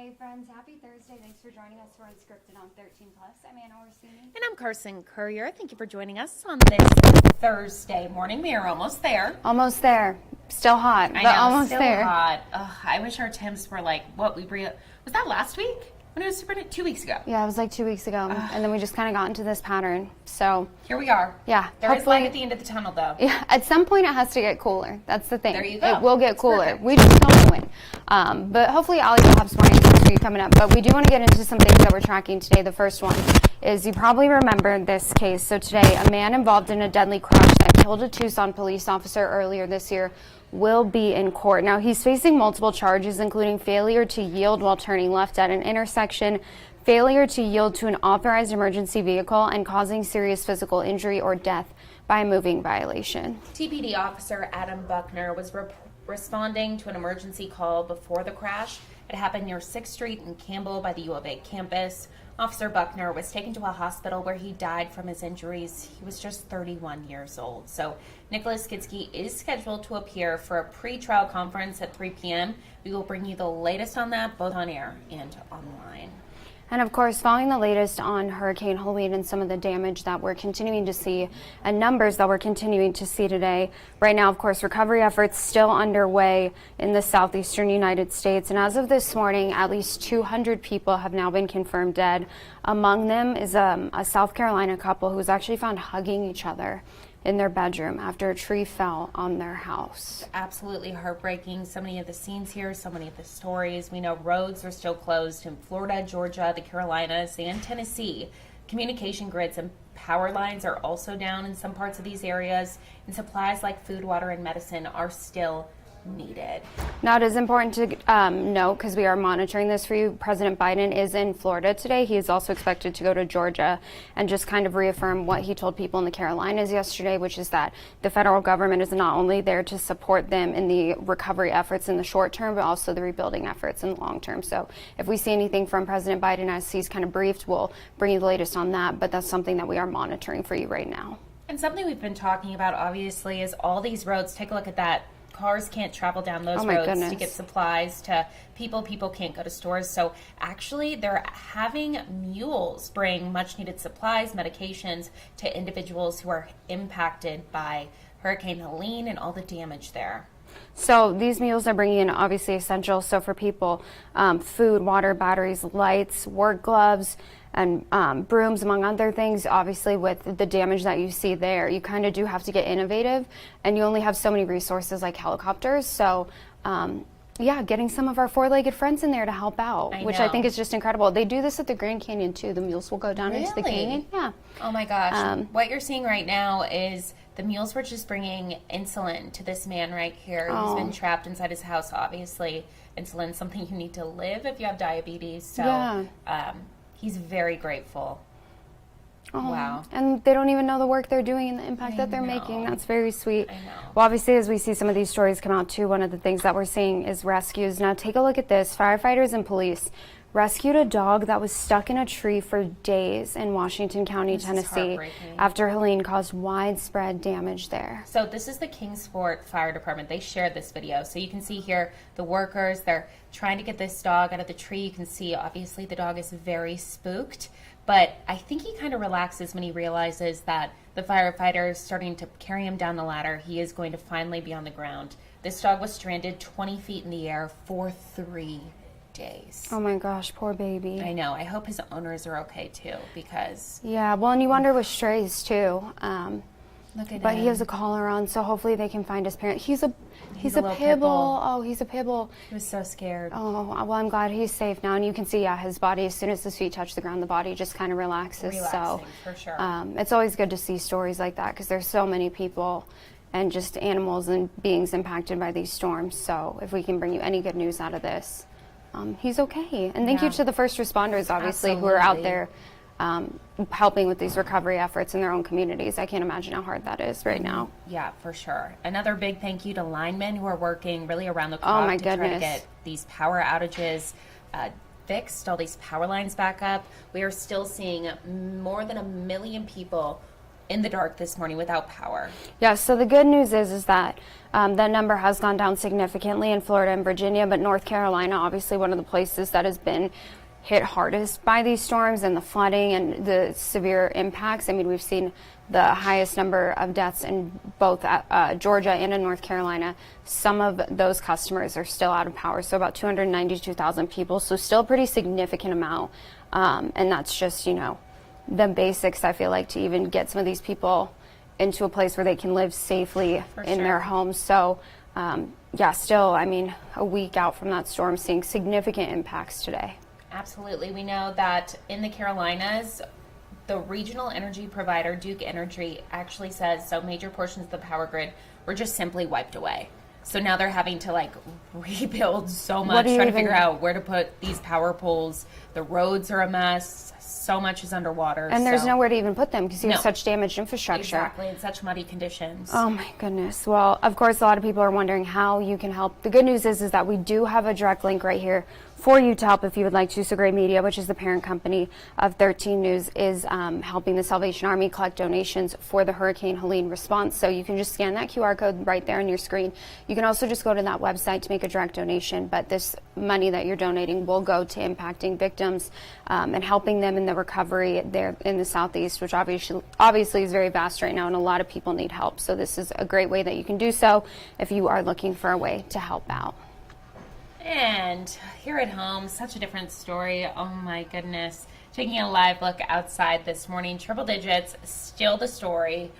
Hey friends, happy Thursday. Thanks for joining us for Unscripted on 13 Plus. I'm Anna Orsini. And I'm Carson Courier. Thank you for joining us on this Thursday morning. We are almost there. Almost there. Still hot, but almost still there. Hot. Ugh, I wish our temps were like what we was that last week? When it was super 2 weeks ago. Yeah, it was like 2 weeks ago. And then we just kind of got into this pattern. So here we are. Yeah. There is light at the end of the tunnel though. Yeah, at some point it has to get cooler. That's the thing. There you go. It will get cooler. We just don't know when. But hopefully Allie will have some more answers for you coming up. But we do want to get into some things that we're tracking today. The first one is you probably remember this case. So today, a man involved in a deadly crash that killed a Tucson police officer earlier this year will be in court. Now, he's facing multiple charges, including failure to yield while turning left at an intersection, failure to yield to an authorized emergency vehicle, and causing serious physical injury or death by a moving violation. TPD officer Adam Buckner was responding to an emergency call before the crash. It happened near 6th Street in Campbell by the U of A campus. Officer Buckner was taken to a hospital where he died from his injuries. He was just 31 years old. So Nicholas Skidski is scheduled to appear for a pre-trial conference at 3 p.m. We will bring you the latest on that, both on air and online. And of course, following the latest on Hurricane Helene and some of the damage that we're continuing to see and numbers that we're continuing to see today, right now, of course, recovery efforts still underway in the southeastern United States. And as of this morning, at least 200 people have now been confirmed dead. Among them is a South Carolina couple who was actually found hugging each other in their bedroom after a tree fell on their house. Absolutely heartbreaking. So many of the scenes here, so many of the stories. We know roads are still closed in Florida, Georgia, the Carolinas, and Tennessee. Communication grids and power lines are also down in some parts of these areas, and supplies like food, water, and medicine are still needed. Now, it is important to note, because we are monitoring this for you, President Biden is in Florida today. He is also expected to go to Georgia and just kind of reaffirm what he told people in the Carolinas yesterday, which is that the federal government is not only there to support them in the recovery efforts in the short term, but also the rebuilding efforts in the long term. So if we see anything from President Biden as he's kind of briefed, we'll bring you the latest on that. But that's something that we are monitoring for you right now. And something we've been talking about, obviously, is all these roads. Take a look at that. Cars can't travel down those roads to get supplies to people. People can't go to stores. So actually, they're having mules bring much needed supplies, medications to individuals who are impacted by Hurricane Helene and all the damage there. So these mules are bringing in obviously essentials. So for people, food, water, batteries, lights, work gloves, and brooms, among other things. Obviously, with the damage that you see there, you kind of do have to get innovative, and you only have so many resources like helicopters. So yeah, getting some of our four-legged friends in there to help out, which I think is just incredible. They do this at the Grand Canyon too. The mules will go down into the canyon. Yeah. Oh my gosh. What you're seeing right now is the mules were just bringing insulin to this man right here. He's been trapped inside his house. Obviously, insulin is something you need to live if you have diabetes. So he's very grateful. Wow. And they don't even know the work they're doing and the impact that they're making. That's very sweet. I know. Well, obviously, as we see some of these stories come out too, one of the things that we're seeing is rescues. Now, take a look at this. Firefighters and police rescued a dog that was stuck in a tree for days in Washington County, Tennessee, after Helene caused widespread damage there. So this is the Kingsport Fire Department. They shared this video. So you can see here the workers, they're trying to get this dog out of the tree. You can see, obviously, the dog is very spooked. But I think he kind of relaxes when he realizes that the firefighter is starting to carry him down the ladder. He is going to finally be on the ground. This dog was stranded 20 feet in the air for 3 days. Oh my gosh, poor baby. I know. I hope his owners are okay too, because yeah, well, and you wonder with strays too. Look at but him. He has a collar on, so hopefully they can find his parent. He's a pit bull. Oh, he's a pit bull. He was so scared. Oh, well, I'm glad he's safe now. And you can see, his body, as soon as his feet touch the ground, the body just kind of relaxes. Relaxing, for sure. It's always good to see stories like that, because there's so many people and just animals and beings impacted by these storms. So if we can bring you any good news out of this, he's okay. And thank you to the first responders, obviously, who are out there helping with these recovery efforts in their own communities. I can't imagine how hard that is right now. Yeah, for sure. Another big thank you to linemen who are working really around the clock to try to get these power outages fixed, all these power lines back up. We are still seeing more than 1 million people in the dark this morning without power. Yeah, so the good news is that that number has gone down significantly in Florida and Virginia, but North Carolina, obviously one of the places that has been hit hardest by these storms and the flooding and the severe impacts. I mean, we've seen the highest number of deaths in both Georgia and in North Carolina. Some of those customers are still out of power, so about 292,000 people, so still a pretty significant amount. And that's just, the basics, I feel like, to even get some of these people into a place where they can live safely in their homes. So, still, a week out from that storm, seeing significant impacts today. Absolutely. We know that in the Carolinas, the regional energy provider, Duke Energy, actually says so major portions of the power grid were just simply wiped away. So now they're having to rebuild so much, trying to figure out where to put these power poles. The roads are a mess. So much is underwater. And there's nowhere to even put them because you have such damaged infrastructure. Exactly, in such muddy conditions. Oh my goodness. Well, of course, a lot of people are wondering how you can help. The good news is that we do have a direct link right here for you to help if you would like to. So Gray Media, which is the parent company of 13 News, is helping the Salvation Army collect donations for the Hurricane Helene response. So you can just scan that QR code right there on your screen. You can also just go to that website to make a direct donation. But this money that you're donating will go to impacting victims and helping them in the recovery there in the Southeast, which obviously is very vast right now, and a lot of people need help. So this is a great way that you can do so if you are looking for a way to help out. And here at home, such a different story. Oh my goodness. Taking a live look outside this morning, triple digits, still the story.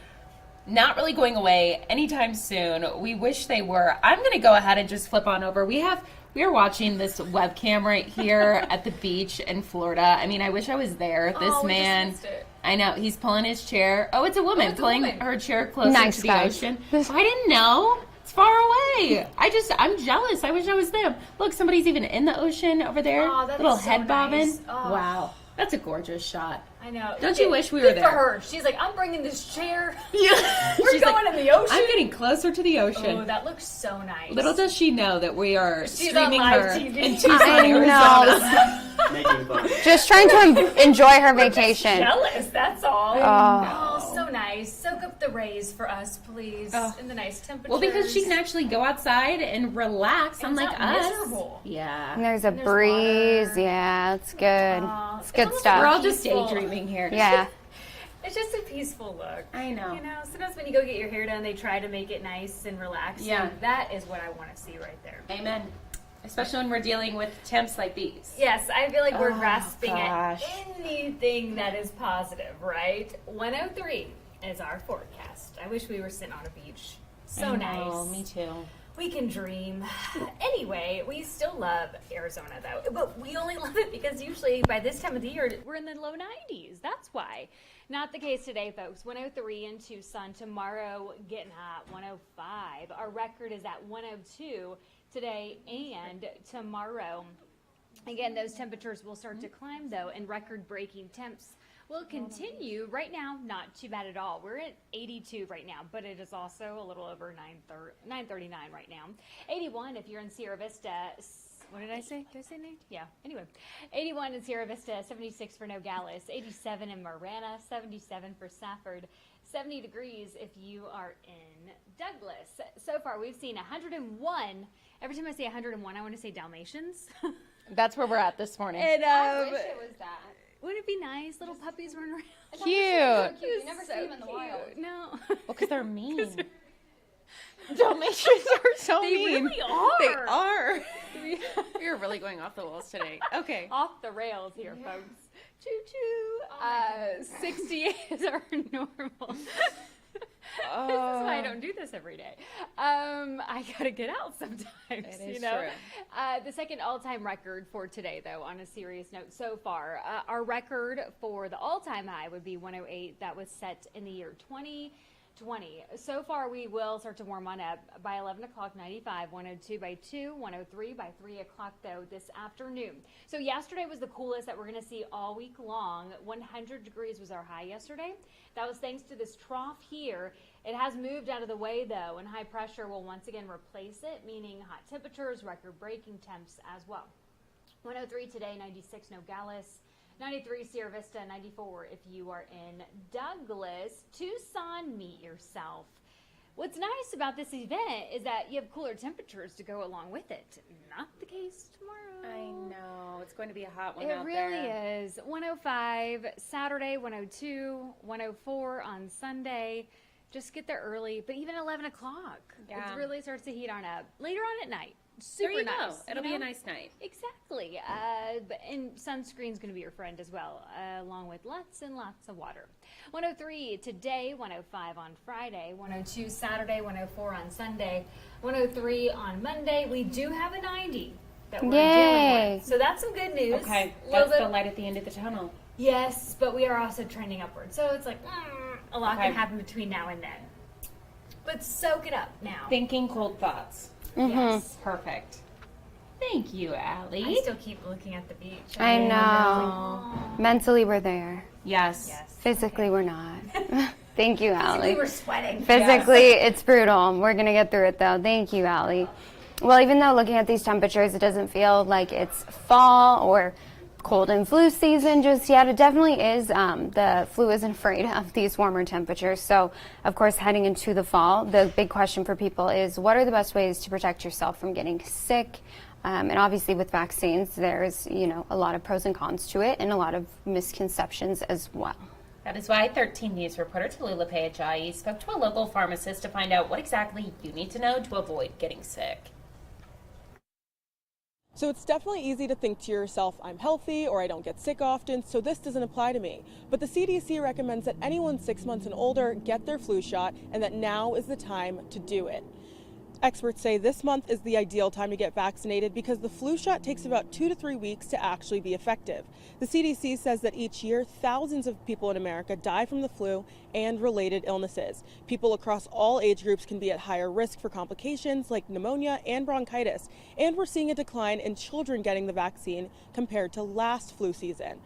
Not really going away anytime soon. We wish they were. I'm going to go ahead and just flip on over. We are watching this webcam right here at the beach in Florida. I wish I was there. This man, just missed it. I know, he's pulling his chair. Oh, it's a woman pulling her chair closer to the ocean. Nice. I didn't know. It's far away. I'm jealous. I wish I was them. Look, somebody's even in the ocean over there. Oh, that little is so head bobbing. nice. Oh. Wow. That's a gorgeous shot. I know. Don't you wish we were Good there? for her. She's like, I'm bringing this chair. Yeah. We're She's going in the ocean. I'm getting closer to the ocean. Oh, that looks so nice. Little does she know that we are She's streaming on live her TV. in Tucson, I Arizona. Making fun. Just trying to enjoy her vacation. Jealous, that's all. Oh. So nice. Soak up the rays for us, please. In the nice temperatures. Well, because she can actually go outside and relax, And unlike it's not us. miserable. Yeah. And there's a There's breeze. water. Yeah, it's good. It's good almost stuff. We're all just Peaceful. daydreaming here. Yeah. It's just a peaceful look. I know. Sometimes when you go get your hair done, they try to make it nice and relaxing. Yeah. That is what I want to see right there. Amen. Especially when we're dealing with temps like these. Yes, I feel like we're Oh, grasping gosh. at anything that is positive, right? 103 is our forecast. I wish we were sitting on a beach. So I know, nice. me too. We can dream. Anyway, we still love Arizona though, but we only love it because usually by this time of the year we're in the low 90s. That's why. Not the case today, folks. 103 in Tucson. Tomorrow getting hot, 105. Our record is at 102 today and tomorrow. Again, those temperatures will start to climb though, and record-breaking temps will continue. Right now, not too bad at all. We're at 82 right now, but it is also a little over 939 right now. 81 if you're in Sierra Vista. What did I say? Did I say name? Yeah. Anyway, 81 in Sierra Vista, 76 for Nogales, 87 in Marana, 77 for Safford, 70 degrees if you are in Douglas. So far, we've seen 101. Every time I say 101, I want to say Dalmatians. That's where we're at this morning. And, I wish it was that. wouldn't it be nice? Little puppies running around. Cute. Cute. You never see them in the cute. wild. No. Well, because they're mean. Dalmatians are so They mean. really are. They are. You're really going off the walls today. Okay. Off the rails here, folks. Choo-choo. 68 is our normal. This is why I don't do this every day. I gotta get out sometimes. It is you know. true. The second all-time record for today, though, on a serious note, so far, our record for the all-time high would be 108. That was set in the year 2020. So far, we will start to warm on up by 11 o'clock, 95, 102 by 2, 103 by 3 o'clock, though, this afternoon. So yesterday was the coolest that we're going to see all week long. 100 degrees was our high yesterday. That was thanks to this trough here. It has moved out of the way, though, and high pressure will once again replace it, meaning hot temperatures, record-breaking temps as well. 103 today, 96 Nogales, 93 Sierra Vista, 94 if you are in Douglas. Tucson, meet yourself. What's nice about this event is that you have cooler temperatures to go along with it. Not the case tomorrow. I know. It's going to be a hot one It out there. really is. 105 Saturday, 102, 104 on Sunday. Just get there early, but even 11 o'clock, Yeah. it really starts to heat on up. Later on at night, super There you nice. go. It'll be a nice night. Exactly. And sunscreen's going to be your friend as well, along with lots and lots of water. 103 today, 105 on Friday, 102 Saturday, 104 on Sunday, 103 on Monday. We do have a 90 that we're Yay. dealing with. So that's some good news. Okay, A little that's the bit- light at the end of the tunnel. Yes, but we are also trending upward. So it's like a lot Okay. can happen between now and then. But soak it up now. Thinking cold thoughts. Yes. Perfect. Thank you, Allie. I still keep looking at the beach. I know. Mentally, we're there. Yes. Yes. Physically, we're not. Thank you, We Allie. were sweating. Physically, it's brutal. We're going to get through it, though. Thank you, Allie. Well, even though looking at these temperatures, it doesn't feel like it's fall or cold and flu season just yet. It definitely is. The flu isn't afraid of these warmer temperatures. So, of course, heading into the fall, the big question for people is what are the best ways to protect yourself from getting sick? And obviously with vaccines, there's, a lot of pros and cons to it and a lot of misconceptions as well. That is why 13 News reporter Tallulah Ajayi spoke to a local pharmacist to find out what exactly you need to know to avoid getting sick. So it's definitely easy to think to yourself, I'm healthy or I don't get sick often, so this doesn't apply to me. But the CDC recommends that anyone 6 months and older get their flu shot and that now is the time to do it. Experts say this month is the ideal time to get vaccinated because the flu shot takes about 2 to 3 weeks to actually be effective. The CDC says that each year, thousands of people in America die from the flu and related illnesses. People across all age groups can be at higher risk for complications like pneumonia and bronchitis. And we're seeing a decline in children getting the vaccine compared to last flu season.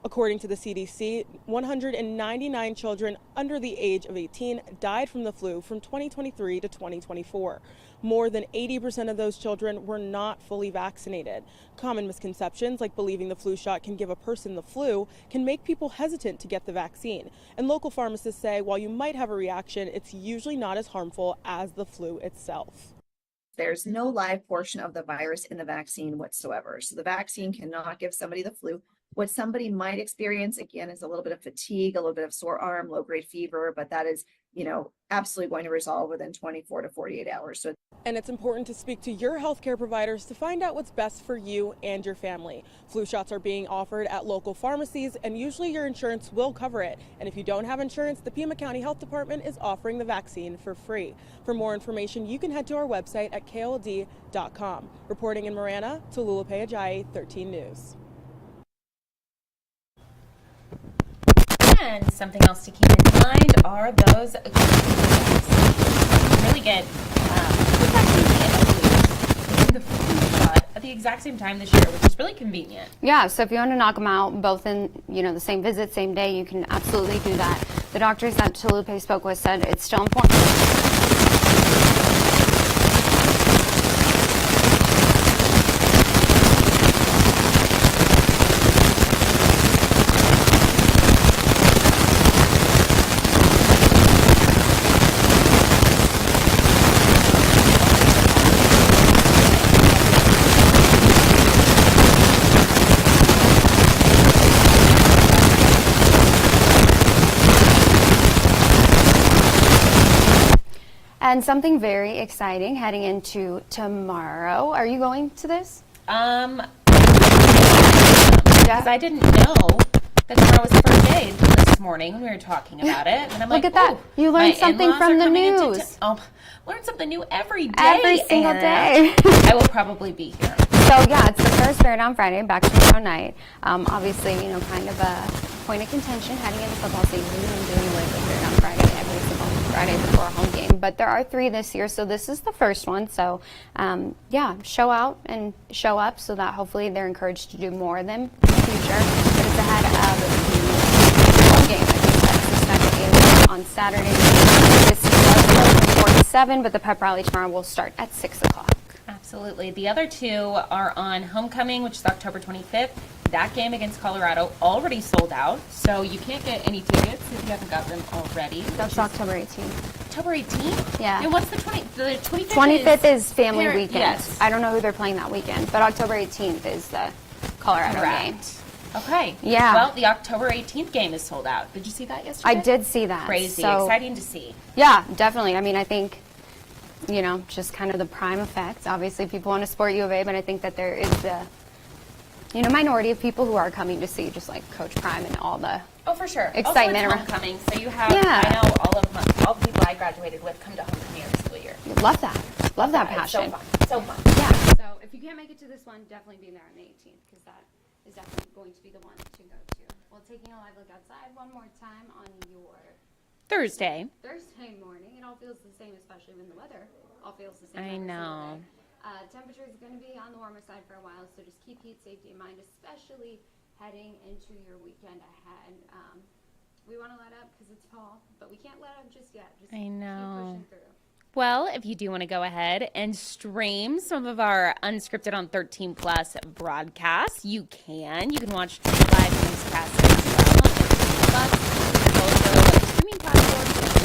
According to the CDC, 199 children under the age of 18 died from the flu from 2023 to 2024. More than 80% of those children were not fully vaccinated. Common misconceptions like believing the flu shot can give a person the flu can make people hesitant to get the vaccine. And local pharmacists say while you might have a reaction, it's usually not as harmful as the flu itself. There's no live portion of the virus in the vaccine whatsoever. So the vaccine cannot give somebody the flu. What somebody might experience, again, is a little bit of fatigue, a little bit of sore arm, low-grade fever, but that is, absolutely going to resolve within 24 to 48 hours. So, And it's important to speak to your healthcare providers to find out what's best for you and your family. Flu shots are being offered at local pharmacies, and usually your insurance will cover it. And if you don't have insurance, the Pima County Health Department is offering the vaccine for free. For more information, you can head to our website at KOLD.com. Reporting in Marana, Tallulah Ajayi, 13 News. And something else to keep in mind are those really good the flu shot at the exact same time this year, which is really convenient. Yeah, so if you want to knock them out both in, the same visit, same day, you can absolutely do that. The doctors that Tallulah spoke with said it's still important. And something very exciting heading into tomorrow. Are you going to this? Because I didn't know that tomorrow was the first day until this morning when we were talking about it. And I'm Look like, at that. "Ooh, You learned my something in-laws from are the coming into news." Learn something new every day. Every single and day. I will probably be here. So yeah, it's the first Bear Down Friday, back to tomorrow night. Obviously, kind of a point of contention heading into football season and doing away with Bear Down Friday every single Friday before a home game. But there are 3 this year, so this is the first one. So show out and show up so that hopefully they're encouraged to do more of them in the future. But it's ahead of the home game. I think that's the second game on Saturday. This is 4 to 7, but the pep rally tomorrow will start at 6 o'clock. Absolutely. The other 2 are on Homecoming, which is October 25th, That game against Colorado already sold out, so you can't get any tickets if you haven't got them already. That's October 18th. October 18th? Yeah. And what's the 25th? 25th is family parent- weekend. yes. I don't know who they're playing that weekend, but October 18th is the Colorado game. Correct. Okay. Yeah. Well, the October 18th game is sold out. Did you see that yesterday? I did see that. Crazy. So, Exciting to see. yeah, definitely. I mean, I think, you know, just kind of the prime effect. Obviously, people want to support U of A, but I think that there is the, you know, minority of people who are coming to see just like Coach Prime and all the. Oh, for sure. Excitement Also, around- it's homecoming, so you have, Yeah. I know all the people I graduated with come to homecoming every school year. Love that. Love that It's so passion. fun. So fun. Yeah. So if you can't make it to this one, definitely be there on the 18th because that is definitely going to be the one to go to. Well, taking a live look outside one more time on your Thursday. Thursday morning. It all feels the same, especially when the weather all feels the same. I every single know. day. Temperature is going to be on the warmer side for a while, so just keep heat safety in mind, especially heading into your weekend ahead. We want to let up because it's fall, but we can't let up just yet. Just I know. keep pushing through. Well, if you do want to go ahead and stream some of our unscripted on 13 Plus broadcasts, you can. You can watch live newscasts as well on 13 Plus. There's also streaming platforms